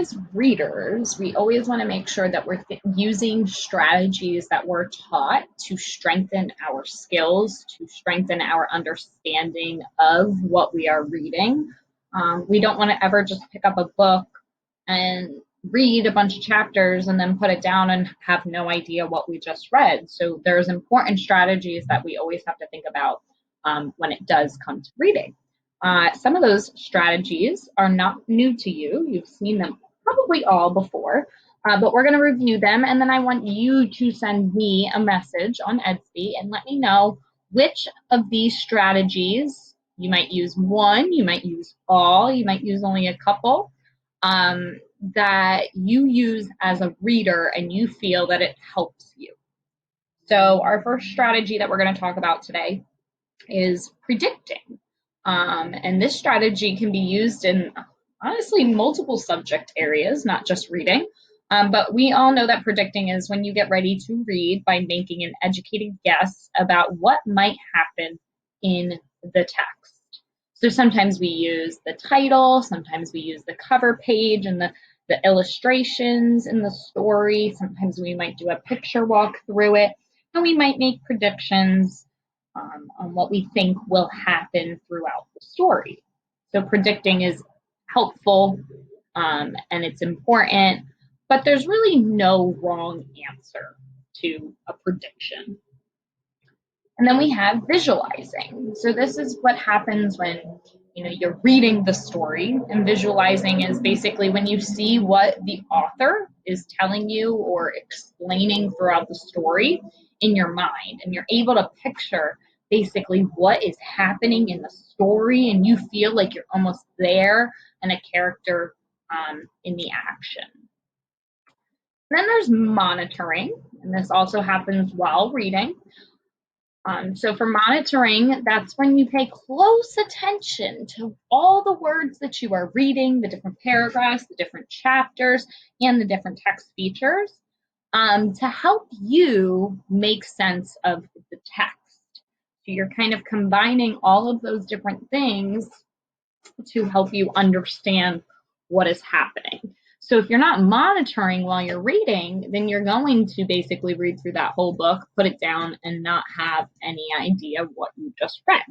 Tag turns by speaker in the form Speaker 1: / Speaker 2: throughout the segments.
Speaker 1: as readers, we always want to make sure that we're using strategies that we're taught to strengthen our skills, to strengthen our understanding of what we are reading. We don't want to ever just pick up a book and read a bunch of chapters and then put it down and have no idea what we just read. So there's important strategies that we always have to think about when it does come to reading. Some of those strategies are not new to you. You've seen them probably all before, but we're going to review them, and then I want you to send me a message on Edsby and let me know which of these strategies, you might use one, you might use all, you might use only a couple, that you use as a reader and you feel that it helps you. So our first strategy that we're going to talk about today is predicting. And this strategy can be used in honestly multiple subject areas, not just reading. But we all know that predicting is when you get ready to read by making an educated guess about what might happen in the text. So sometimes we use the title, sometimes we use the cover page and the illustrations in the story. Sometimes we might do a picture walk through it, and we might make predictions on what we think will happen throughout the story. So predicting is helpful and it's important, but there's really no wrong answer to a prediction. And then we have visualizing. So this is what happens when you're reading the story, and visualizing is basically when you see what the author is telling you or explaining throughout the story in your mind, and you're able to picture basically what is happening in the story, and you feel like you're almost there and a character in the action. And then there's monitoring, and this also happens while reading. So for monitoring, that's when you pay close attention to all the words that you are reading, the different paragraphs, the different chapters, and the different text features to help you make sense of the text. So you're kind of combining all of those different things to help you understand what is happening. So if you're not monitoring while you're reading, then you're going to basically read through that whole book, put it down, and not have any idea what you just read.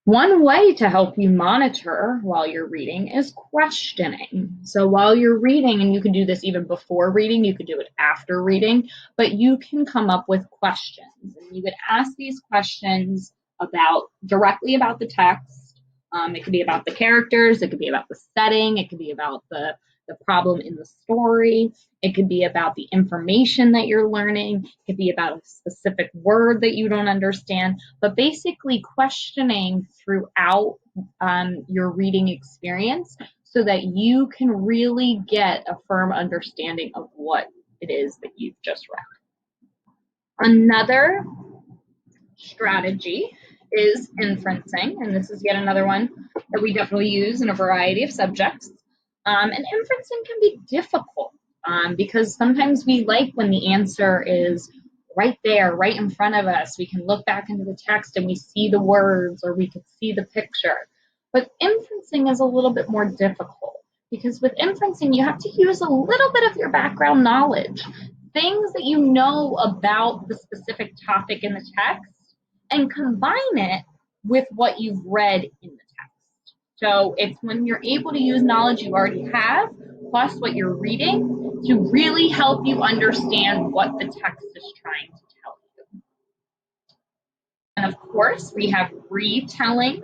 Speaker 1: One way to help you monitor while you're reading is questioning. So while you're reading, and you can do this even before reading, you could do it after reading, but you can come up with questions. And you would ask these questions directly about the text. It could be about the characters, it could be about the setting, it could be about the problem in the story, it could be about the information that you're learning, it could be about a specific word that you don't understand, but basically questioning throughout your reading experience so that you can really get a firm understanding of what it is that you've just read. Another strategy is inferencing, and this is yet another one that we definitely use in a variety of subjects. And inferencing can be difficult because sometimes we like when the answer is right there, right in front of us. We can look back into the text and we see the words or we can see the picture. But inferencing is a little bit more difficult because with inferencing, you have to use a little bit of your background knowledge, things that you know about the specific topic in the text, and combine it with what you've read in the text. So it's when you're able to use knowledge you already have, plus what you're reading, to really help you understand what the text is trying to tell you. And of course, we have retelling.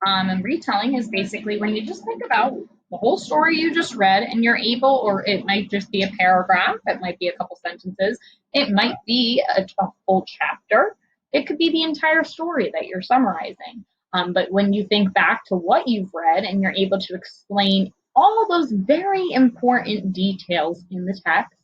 Speaker 1: And retelling is basically when you just think about the whole story you just read and you're able, or it might just be a paragraph, it might be a couple sentences, it might be a full chapter. It could be the entire story that you're summarizing. But when you think back to what you've read and you're able to explain all those very important details in the text,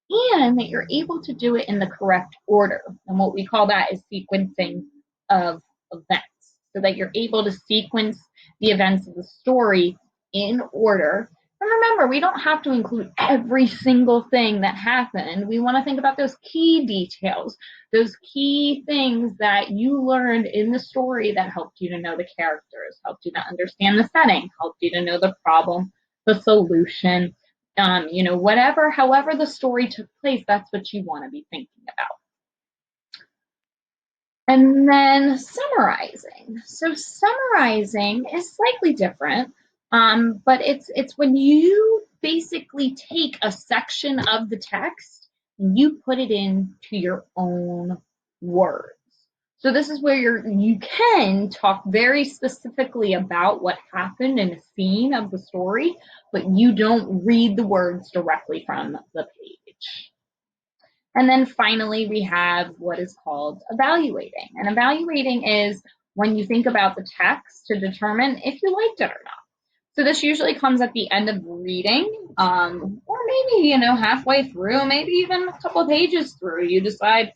Speaker 1: and that you're able to do it in the correct order. And what we call that is sequencing of events, so that you're able to sequence the events of the story in order. And remember, we don't have to include every single thing that happened. We want to think about those key details, those key things that you learned in the story that helped you to know the characters, helped you to understand the setting, helped you to know the problem, the solution, whatever, however the story took place, that's what you want to be thinking about. And then summarizing. So summarizing is slightly different, but it's when you basically take a section of the text and you put it into your own words. So this is where you can talk very specifically about what happened in a scene of the story, but you don't read the words directly from the page. And then finally, we have what is called evaluating. And evaluating is when you think about the text to determine if you liked it or not. So this usually comes at the end of reading, or maybe, halfway through, maybe even a couple of pages through. You decide,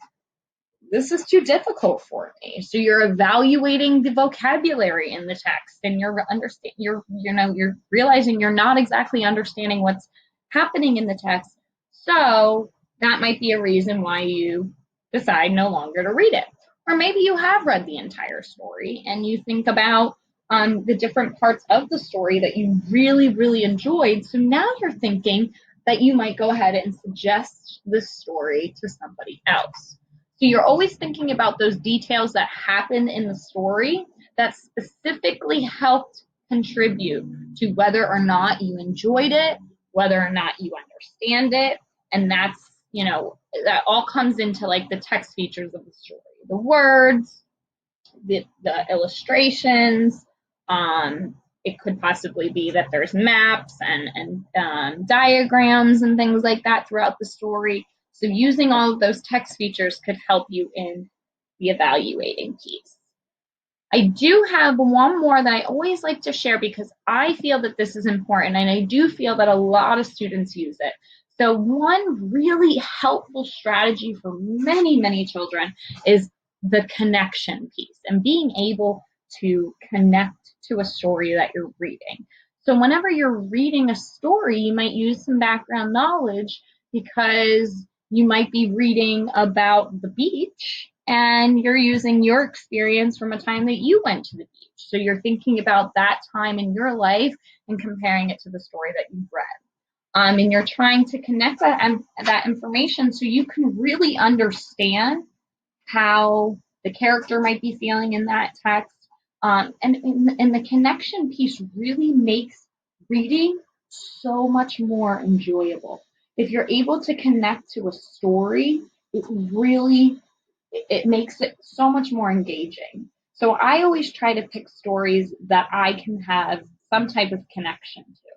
Speaker 1: this is too difficult for me. So you're evaluating the vocabulary in the text, and you're realizing you're not exactly understanding what's happening in the text. So that might be a reason why you decide no longer to read it. Or maybe you have read the entire story and you think about the different parts of the story that you really, really enjoyed. So now you're thinking that you might go ahead and suggest this story to somebody else. So you're always thinking about those details that happen in the story that specifically helped contribute to whether or not you enjoyed it, whether or not you understand it. And that's, that all comes into like the text features of the story, the words, the illustrations. It could possibly be that there's maps and diagrams and things like that throughout the story. So using all of those text features could help you in the evaluating piece. I do have one more that I always like to share because I feel that this is important, and I do feel that a lot of students use it. So one really helpful strategy for many, many children is the connection piece and being able to connect to a story that you're reading. So whenever you're reading a story, you might use some background knowledge because you might be reading about the beach and you're using your experience from a time that you went to the beach. So you're thinking about that time in your life and comparing it to the story that you've read. And you're trying to connect that information so you can really understand how the character might be feeling in that text. And the connection piece really makes reading so much more enjoyable. If you're able to connect to a story, it makes it so much more engaging. So I always try to pick stories that I can have some type of connection to,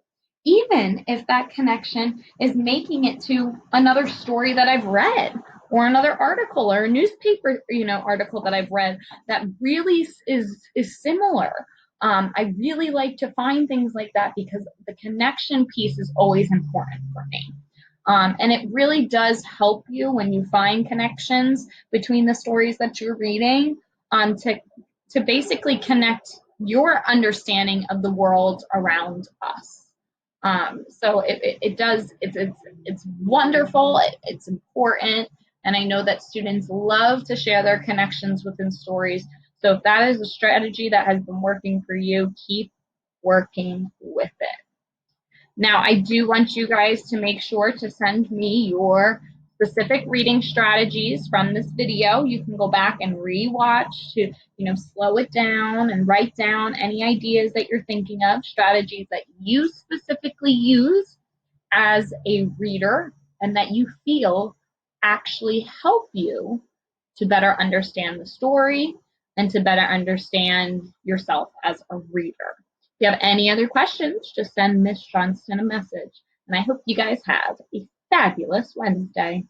Speaker 1: even if that connection is making it to another story that I've read or another article or a newspaper, article that I've read that really is similar. I really like to find things like that because the connection piece is always important for me. And it really does help you when you find connections between the stories that you're reading, to basically connect your understanding of the world around us. So it does, it's wonderful, it's important, and I know that students love to share their connections within stories. So if that is a strategy that has been working for you, keep working with it. Now, I do want you guys to make sure to send me your specific reading strategies from this video. You can go back and re-watch to, slow it down and write down any ideas that you're thinking of, strategies that you specifically use as a reader and that you feel actually help you to better understand the story and to better understand yourself as a reader. If you have any other questions, just send Miss Johnston a message. And I hope you guys have a fabulous Wednesday.